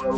Le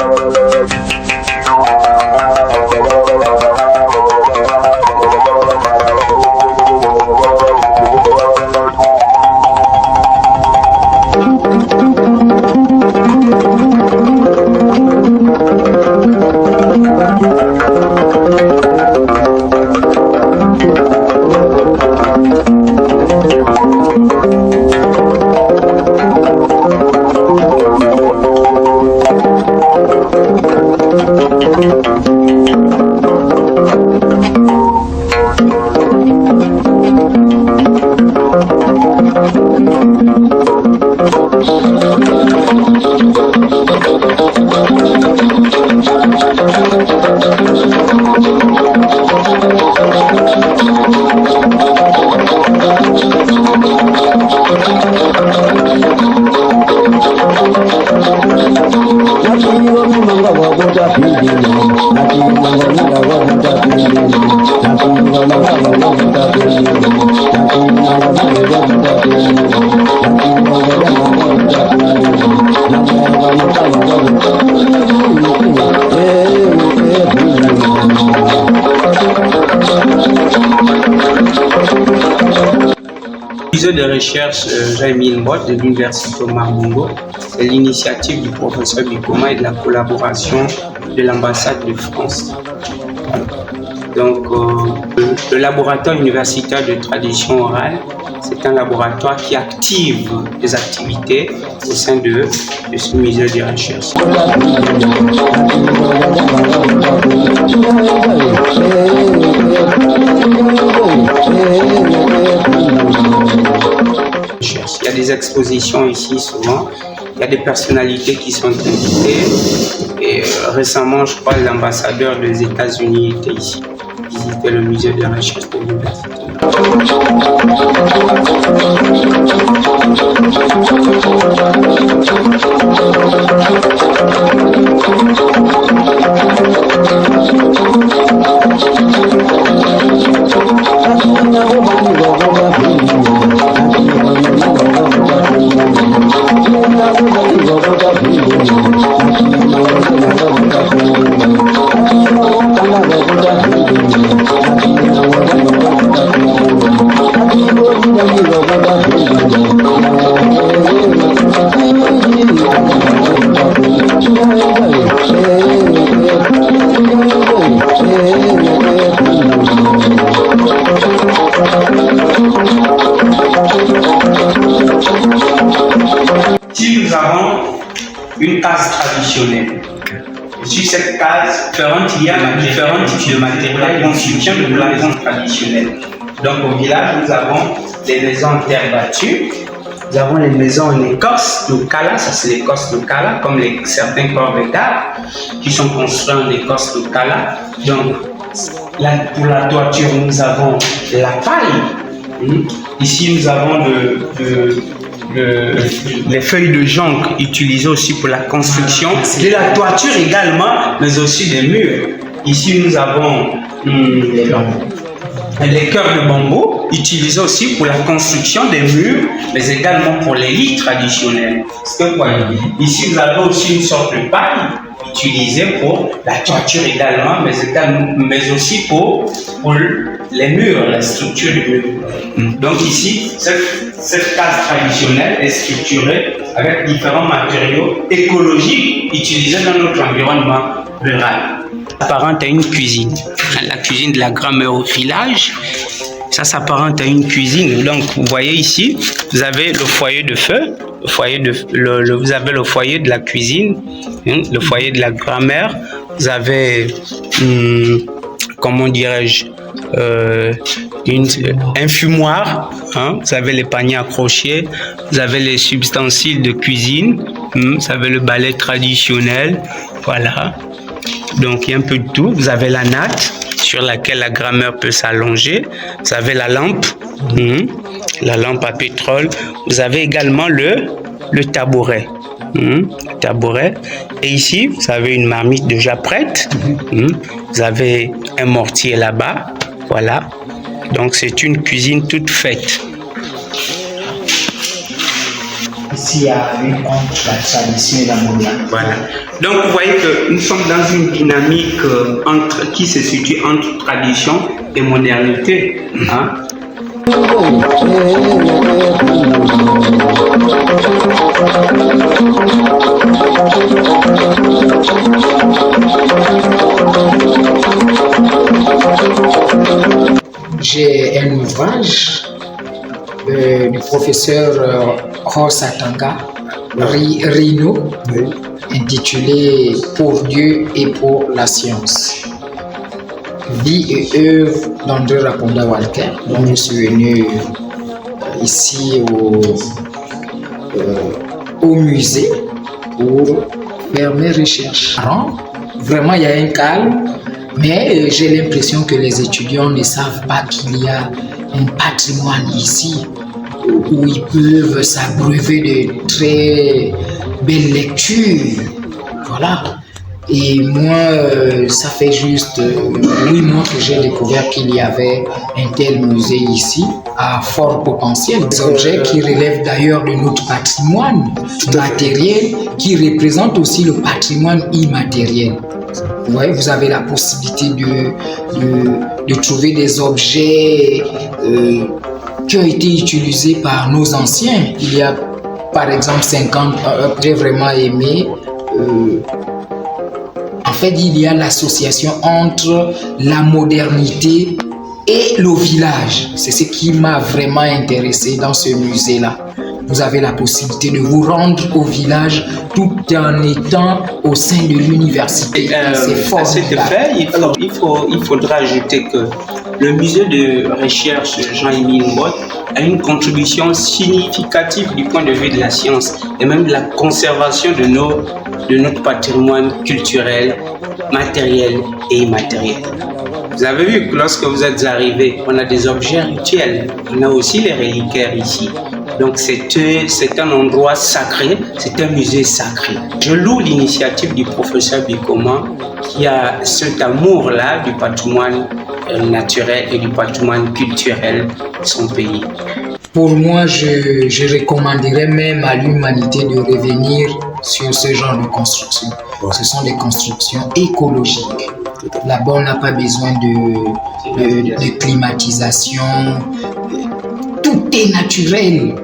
musée de recherche Jean-Émile Mbott de l'Université Omar Bongo, c'est l'initiative du professeur Bikoma et de la collaboration de l'ambassade de France. Donc, le laboratoire universitaire de tradition orale, c'est un laboratoire qui active des activités au sein de ce musée de recherche. Il y a des expositions ici souvent, il y a des personnalités qui sont invitées et récemment, je crois, l'ambassadeur des États-Unis était ici, visiter le musée de recherche de l'université. Si nous avons une case traditionnelle, sur cette case, il y a différents types de matériaux de construction de la maison traditionnelle. Donc au village, nous avons les maisons en terre battue, nous avons les maisons en écorce de Kala, ça c'est l'écorce de Kala, comme certains corps d'arbre qui sont construits en écorce de Kala. Donc pour la toiture, nous avons la paille. Ici, nous avons les feuilles de jonc utilisées aussi pour la construction de la toiture également, mais aussi des murs. Ici, nous avons les cœurs de bambou utilisés aussi pour la construction des murs, mais également pour les lits traditionnels. Ici, nous avons aussi une sorte de paille utilisée pour la toiture également, mais aussi pour les murs, la structure du mur. Donc ici, cette case traditionnelle est structurée avec différents matériaux écologiques utilisés dans notre environnement rural. S'apparente à une cuisine, la cuisine de la grand-mère au village. Ça s'apparente à une cuisine. Donc vous voyez ici, vous avez le foyer de feu, vous avez le foyer de la cuisine, le foyer de la grand-mère. Vous avez, comment dirais-je, un fumoir, vous avez les paniers accrochés, vous avez les ustensiles de cuisine, vous avez le balai traditionnel, voilà. Donc il y a un peu de tout. Vous avez la natte sur laquelle la grand-mère peut s'allonger. Vous avez la lampe à pétrole. Vous avez également le tabouret. Tabouret. Et ici, vous avez une marmite déjà prête. Vous avez un mortier là-bas. Voilà. Donc c'est une cuisine toute faite. Ici, il y a une honte, la tradition et la monnaie. Voilà. Donc vous voyez que nous sommes dans une dynamique qui se situe entre tradition et modernité. Hein? J'ai un ouvrage du professeur Rosatanga Rino, intitulé Pour Dieu et pour la science. Vie et œuvre d'André Raponda Walker, dont je suis venu ici au musée pour faire mes recherches. Vraiment, il y a un calme, mais j'ai l'impression que les étudiants ne savent pas qu'il y a un patrimoine ici où ils peuvent s'abreuver de très belles lectures. Voilà. Et moi, ça fait juste 8 mois que j'ai découvert qu'il y avait un tel musée ici, à fort potentiel. Des objets qui relèvent d'ailleurs de notre patrimoine matériel, qui représentent aussi le patrimoine immatériel. Ouais, vous avez la possibilité de trouver des objets qui ont été utilisés par nos anciens. Il y a par exemple 50 que j'ai vraiment aimé. En fait, il y a l'association entre la modernité et le village. C'est ce qui m'a vraiment intéressé dans ce musée-là. Vous avez la possibilité de vous rendre au village tout en étant au sein de l'université. C'est fort. À cet effet, il faudra ajouter que le musée de recherche Jean-Émile Mbott a une contribution significative du point de vue de la science et même de la conservation de notre patrimoine culturel, matériel et immatériel. Vous avez vu que lorsque vous êtes arrivés, on a des objets rituels, on a aussi les reliquaires ici. Donc c'est un endroit sacré, c'est un musée sacré. Je loue l'initiative du professeur Bikoma qui a cet amour-là du patrimoine naturel et du patrimoine culturel de son pays. Pour moi, je recommanderais même à l'humanité de revenir sur ce genre de construction. Ce sont des constructions écologiques. Là-bas, on n'a pas besoin de climatisation. Tout est naturel.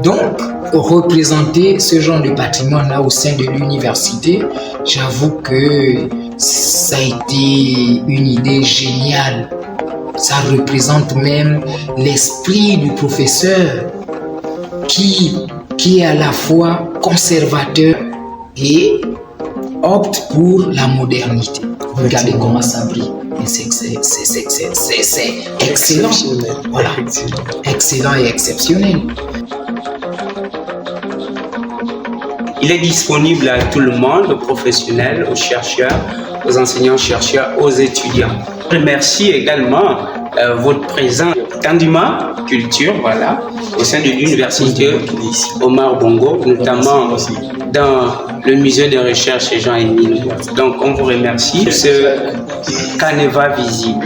Donc, représenter ce genre de patrimoine-là au sein de l'université, j'avoue que ça a été une idée géniale. Ça représente même l'esprit du professeur qui est à la fois conservateur et opte pour la modernité. Regardez comment ça brille. C'est excellent. Voilà. Excellent et exceptionnel. Il est disponible à tout le monde, aux professionnels, aux chercheurs, aux enseignants-chercheurs, aux étudiants. Je remercie également votre présence Kandima Culture, voilà, au sein de l'université Omar Bongo, notamment dans le musée de recherche Jean-Émile. Donc on vous remercie de ce carnaval visible.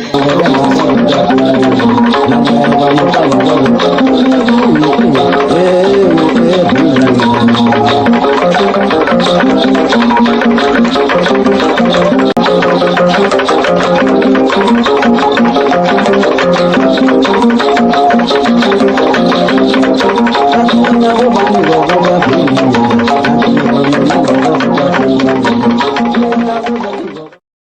Thank you.